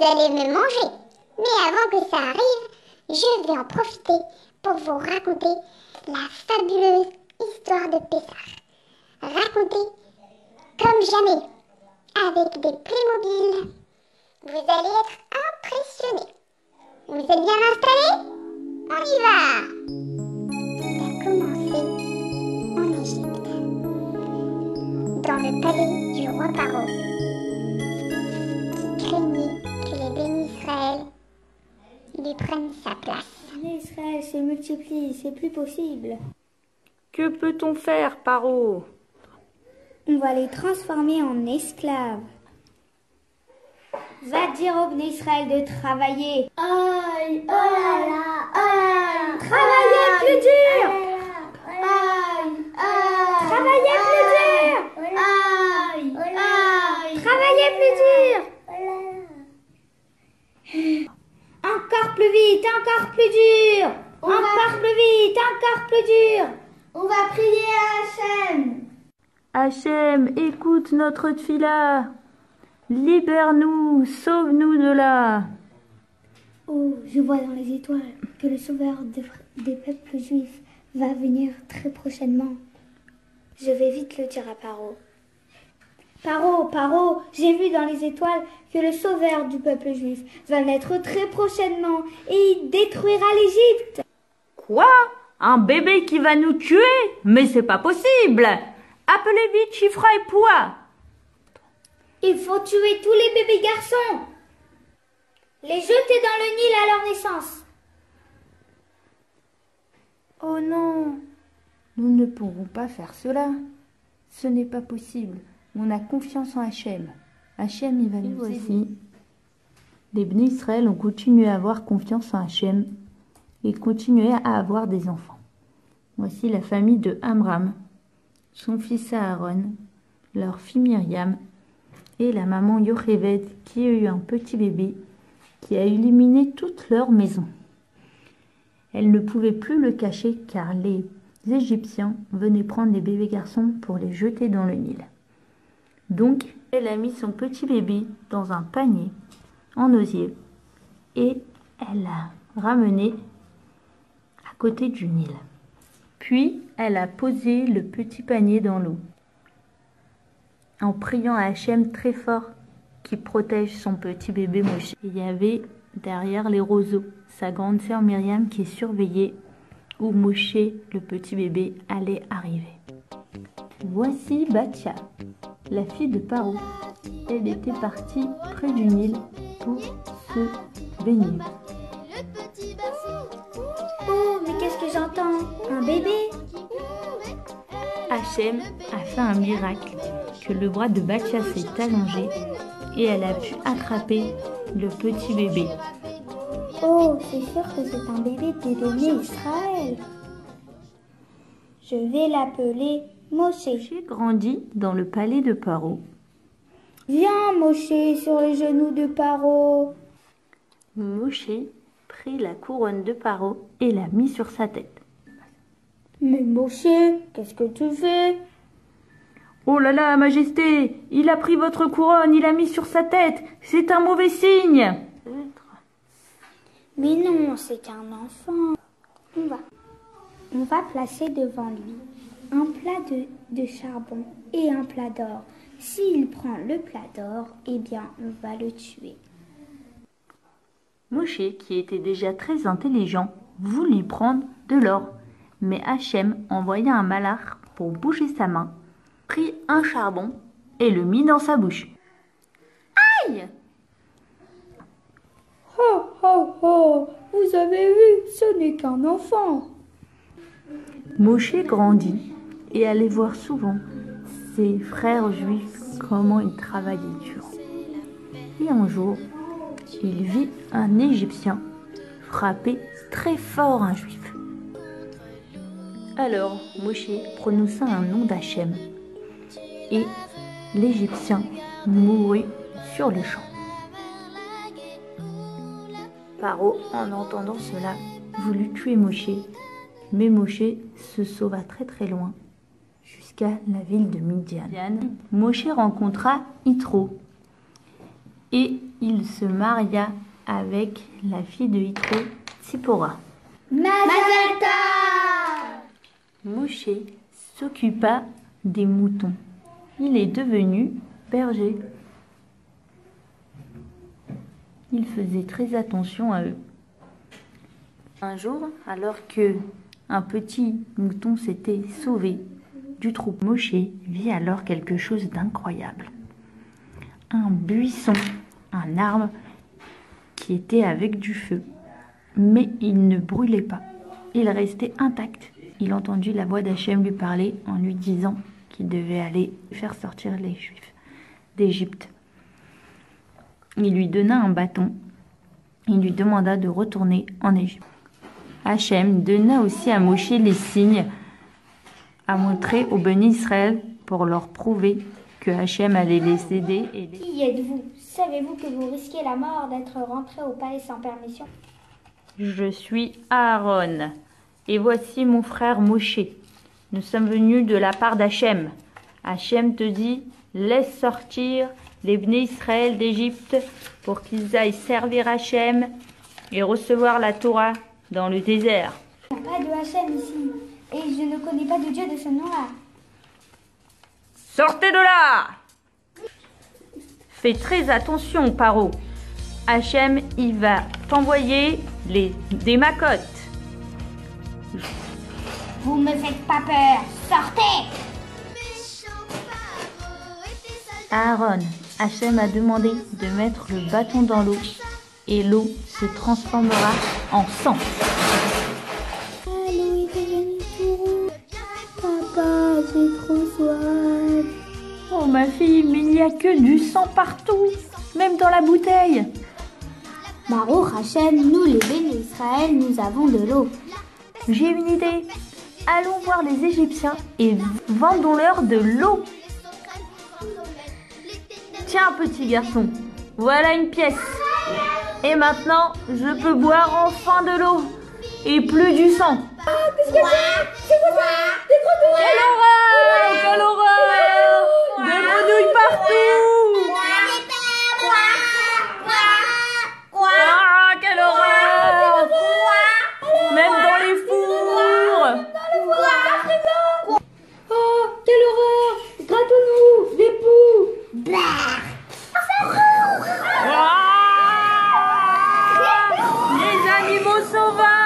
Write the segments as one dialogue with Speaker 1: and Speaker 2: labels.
Speaker 1: allez me manger. Mais avant que ça arrive, je vais en profiter pour vous raconter la fabuleuse histoire de Pessah. Racontée comme jamais, avec des Playmobil. Vous allez être impressionnés. Vous êtes bien installés? On y va! Tout a commencé en Égypte, dans le palais du roi Paro, qui craignait que les bénis Israël lui prennent sa place.
Speaker 2: Israël se multiplie, c'est plus possible.
Speaker 3: Que peut-on faire, Paro?
Speaker 2: On va les transformer en esclaves. Va dire au Bné Israël de travailler. Aïe, oh là là, aïe, travaillez plus dur. Aïe, aïe, travaillez plus dur. Aïe, aïe, travaillez plus dur. Encore plus vite, encore plus dur. Encore plus vite, encore plus dur. On va prier à Hachem.
Speaker 3: Hachem, écoute notre tfila. Libère-nous, sauve-nous de là.
Speaker 2: Oh, je vois dans les étoiles que le sauveur des peuples juifs va venir très prochainement. Je vais vite le dire à Paro. Paro, j'ai vu dans les étoiles que le sauveur du peuple juif va naître très prochainement et il détruira l'Égypte.
Speaker 3: Quoi? Un bébé qui va nous tuer? Mais c'est pas possible! Appelez vite Chifra et Poua!
Speaker 2: Il faut tuer tous les bébés garçons. Les jeter dans le Nil à leur naissance.
Speaker 3: Oh non! Nous ne pourrons pas faire cela. Ce n'est pas possible. On a confiance en Hachem. Hachem, il va nous aider. Les Bnei Israël ont continué à avoir confiance en Hachem et continué à avoir des enfants. Voici la famille de Amram, son fils Aaron, leur fille Myriam et la maman Yocheved qui a eu un petit bébé qui a illuminé toute leur maison. Elle ne pouvait plus le cacher car les Égyptiens venaient prendre les bébés garçons pour les jeter dans le Nil. Donc, elle a mis son petit bébé dans un panier en osier et elle l'a ramené à côté du Nil. Puis, elle a posé le petit panier dans l'eau en priant à Hachem très fort qui protège son petit bébé Moshe. Il y avait derrière les roseaux sa grande sœur Myriam qui surveillait où Moshe, le petit bébé, allait arriver. Voici Batia, la fille de Paro. Elle était partie près du Nil pour se baigner.
Speaker 2: Oh, mais qu'est-ce que j'entends? Un bébé?
Speaker 3: Hachem a fait un miracle, que le bras de Batia s'est allongé et elle a pu attraper le petit bébé.
Speaker 2: Oh, c'est sûr que c'est un bébé des bénis Israël. Je vais l'appeler Moshe.
Speaker 3: Moshe grandit dans le palais de Paro.
Speaker 2: Viens, Moshe, sur les genoux de Paro.
Speaker 3: Moshe prit la couronne de Paro et la mit sur sa tête.
Speaker 2: Mais Moshe, qu'est-ce que tu fais?
Speaker 3: Oh là là, Majesté, il a pris votre couronne, il l'a mis sur sa tête. C'est un mauvais signe.
Speaker 2: Mais non, c'est qu'un enfant. On va placer devant lui un plat de charbon et un plat d'or. S'il prend le plat d'or, eh bien, on va le tuer.
Speaker 3: Moshe, qui était déjà très intelligent, voulut prendre de l'or. Mais Hachem envoya un malach pour bouger sa main, prit un charbon et le mit dans sa bouche. Aïe!
Speaker 2: Oh, oh, oh! Vous avez vu, ce n'est qu'un enfant.
Speaker 3: Moshe grandit et allait voir souvent ses frères juifs comment ils travaillaient dur. Et un jour, il vit un Égyptien frapper très fort un juif. Alors Moshe prononça un nom d'Hachem et l'Égyptien mourut sur le champ. Paro, en entendant cela, voulut tuer Moshe, mais Moshe se sauva très très loin, jusqu'à la ville de Midian. Moshe rencontra Yitro. et il se maria avec la fille de Yitro, Tzipora.
Speaker 2: Mazel tov!
Speaker 3: Moshe s'occupa des moutons. Il est devenu berger. Il faisait très attention à eux. Un jour, alors que un petit mouton s'était sauvé du troupeau, Moshe vit alors quelque chose d'incroyable. Un buisson, un arbre qui était avec du feu, mais il ne brûlait pas. Il restait intact. Il entendit la voix d'Hachem lui parler en lui disant qu'il devait aller faire sortir les Juifs d'Égypte. Il lui donna un bâton. Il lui demanda de retourner en Égypte. Hachem donna aussi à Moshe les signes à montrer aux bénis Israël pour leur prouver que Hachem allait les aider.
Speaker 2: Qui êtes-vous? Savez-vous que vous risquez la mort d'être rentré au palais sans permission?
Speaker 3: Je suis Aaron, et voici mon frère Moshe. Nous sommes venus de la part d'Hachem. Hachem te dit, laisse sortir les bénis Israël d'Égypte pour qu'ils aillent servir Hachem et recevoir la Torah dans le désert.
Speaker 2: Il n'y a pas de Hachem ici, et je ne connais pas de Dieu de ce nom-là.
Speaker 3: Sortez de là! Fais très attention, Paro. Hachem, il va t'envoyer des macottes.
Speaker 2: Vous me faites pas peur, sortez!
Speaker 3: Aaron, Hachem a demandé de mettre le bâton dans l'eau et l'eau se transformera en sang.
Speaker 2: L'eau est devenue tout rouge. Papa, j'ai trop soif.
Speaker 3: Oh ma fille, mais il n'y a que du sang partout, même dans la bouteille.
Speaker 2: Baruch Hachem, nous les bénis Israël, nous avons de l'eau.
Speaker 3: J'ai une idée. Allons voir les Égyptiens et vendons-leur de l'eau. Tiens, petit garçon, voilà une pièce. Et maintenant, je peux boire enfin de l'eau et plus du sang.
Speaker 2: Ah, qu'est-ce que c'est? C'est quoi ça? Des grenouilles!
Speaker 3: Quelle horreur! Quelle horreur! Des grenouilles partout! Ah, quelle horreur! Même dans les fours!
Speaker 2: Oh, quelle horreur! Grattons-nous! Des poux!
Speaker 3: Les animaux sauvages!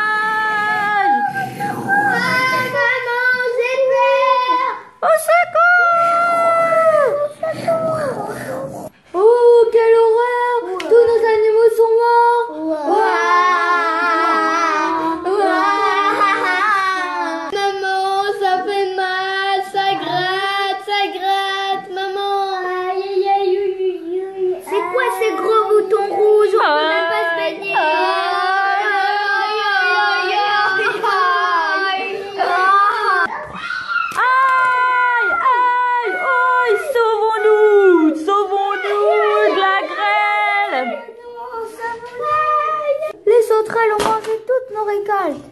Speaker 2: Maman, j'ai peur!
Speaker 3: Au secours!
Speaker 2: Oh, quelle horreur! Tous nos animaux sont morts! Maman, ça fait mal, ça gratte, maman! Aïe, aïe, aïe, c'est quoi ces gros boutons rouges? On peut même pas se baigner!
Speaker 3: Aïe, aïe, aïe, sauvons-nous, sauvons-nous de la grêle.
Speaker 2: Les sauterelles ont mangé toutes nos récoltes.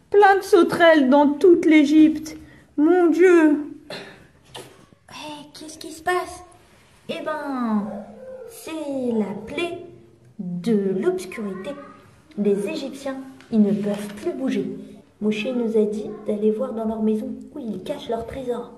Speaker 3: Plein de sauterelles dans toute l'Égypte, mon Dieu. Qu'est-ce qui se passe? Eh ben, c'est la plaie de l'obscurité. Les Égyptiens, ils ne peuvent plus bouger. Moshe nous a dit d'aller voir dans leur maison où ils cachent leurs trésors.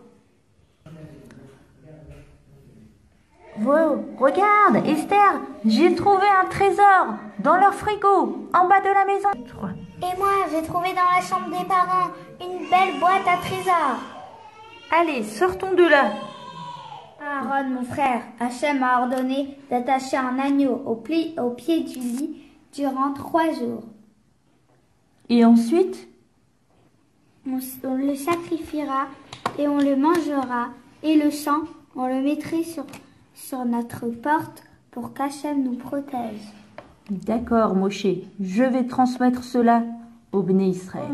Speaker 3: Wow, regarde, Esther, j'ai trouvé un trésor dans leur frigo, en bas de la maison.
Speaker 2: Et moi, j'ai trouvé dans la chambre des parents une belle boîte à trésors.
Speaker 3: Allez, sortons de là.
Speaker 2: Aaron, mon frère, Hachem a ordonné d'attacher un agneau au pied du lit durant 3 jours.
Speaker 3: Et ensuite?
Speaker 2: On le sacrifiera et on le mangera. Et le sang, on le mettrait sur notre porte pour qu'Hachem nous protège.
Speaker 3: D'accord, Moshe, je vais transmettre cela au Béné Israël. Oh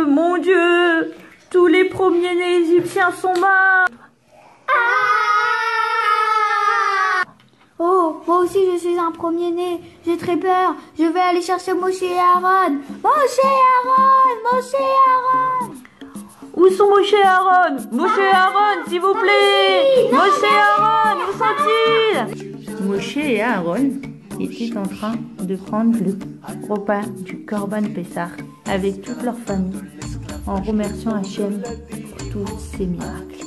Speaker 3: mon Dieu, tous les premiers-nés égyptiens sont morts.
Speaker 2: Oh, moi aussi je suis un premier-né, j'ai très peur. Je vais aller chercher Moshe et Aaron. Moshe et Aaron, Moshe et Aaron.
Speaker 3: Où sont Moshe et Aaron? Moshe et Aaron, s'il vous plaît. Moshe et Aaron, où sont-ils? Moshe et Aaron étaient en train de prendre le repas du Corban Pessah avec toute leur famille en remerciant Hachem pour tous ses miracles.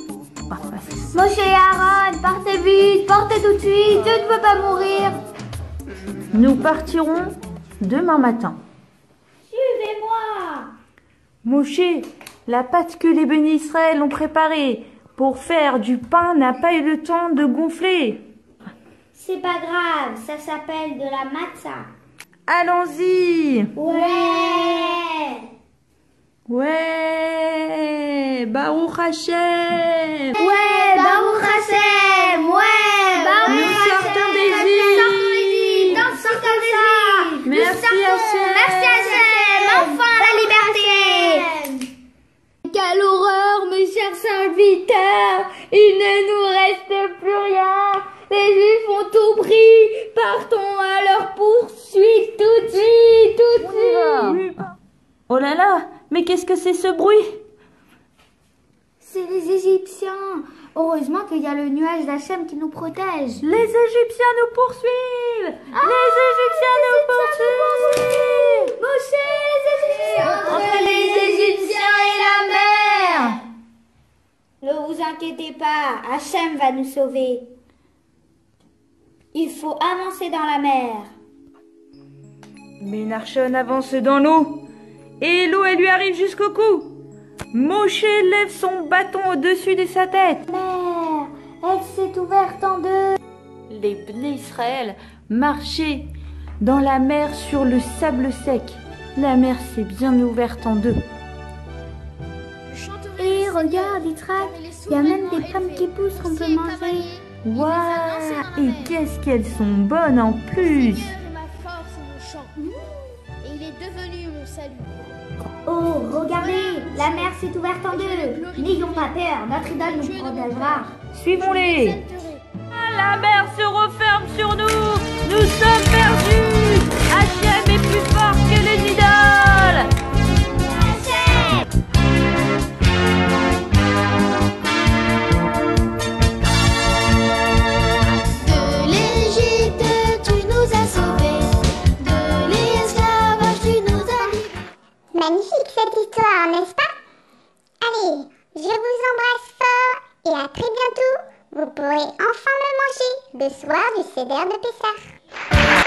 Speaker 2: Moshe et Aaron, partez vite, partez tout de suite, Dieu ne veut pas mourir.
Speaker 3: Nous partirons demain matin.
Speaker 2: Suivez-moi.
Speaker 3: Moshe, la pâte que les bénis Israël ont préparée pour faire du pain n'a pas eu le temps de gonfler.
Speaker 2: C'est pas grave, ça s'appelle de la matzah.
Speaker 3: Allons-y.
Speaker 2: Ouais.
Speaker 3: Baruch Hashem.
Speaker 2: Ouais, Baruch Hashem. Ouais, Baruch
Speaker 3: Nous
Speaker 2: Hashem.
Speaker 3: sortons d'Égypte.
Speaker 2: Nous sortons d'Égypte.
Speaker 3: Merci Hashem.
Speaker 2: Merci Hashem. Enfin la liberté. Quelle horreur, mes chers serviteurs. Il ne nous reste plus rien. Les Juifs ont tout pris. Partons à leur poursuite tout de suite, tout de suite.
Speaker 3: Oh là là, mais qu'est-ce que c'est ce bruit?
Speaker 2: C'est les Égyptiens. Heureusement qu'il y a le nuage d'Hachem qui nous protège.
Speaker 3: Les Égyptiens nous poursuivent. Les Égyptiens nous poursuivent.
Speaker 2: Moshe, les Égyptiens.
Speaker 3: Entre les Égyptiens et la mer.
Speaker 2: Ne vous inquiétez pas, Hachem va nous sauver. Il faut avancer dans la mer.
Speaker 3: Mais Narshon avance dans l'eau. Et l'eau, elle lui arrive jusqu'au cou. Moshe lève son bâton au-dessus de sa tête.
Speaker 2: Mer, elle s'est ouverte en deux.
Speaker 3: Les Bnei Israël marchaient dans la mer sur le sable sec. La mer s'est bien ouverte en deux.
Speaker 2: Et regarde, Yitzhak, il y a même des pommes qui poussent qu'on peut manger.
Speaker 3: Waouh! Et qu'est-ce qu'elles sont bonnes en plus!
Speaker 4: Ma force et mon chant. Et il est devenu mon salut.
Speaker 2: Oh, regardez, la mer s'est ouverte en deux. N'ayons pas peur, notre idole nous protégera.
Speaker 3: Suivons-les!
Speaker 4: Exalterai.
Speaker 3: La mer se referme sur nous! Nous sommes perdus! Hachem est plus fort que les idoles!
Speaker 4: De l'Égypte, tu nous as sauvés. De l'esclavage, tu nous as libérés.
Speaker 1: Magnifique cette histoire, n'est-ce pas? Allez, je vous embrasse fort et à très bientôt. Vous pourrez enfin me manger le soir du Seder de Pessah.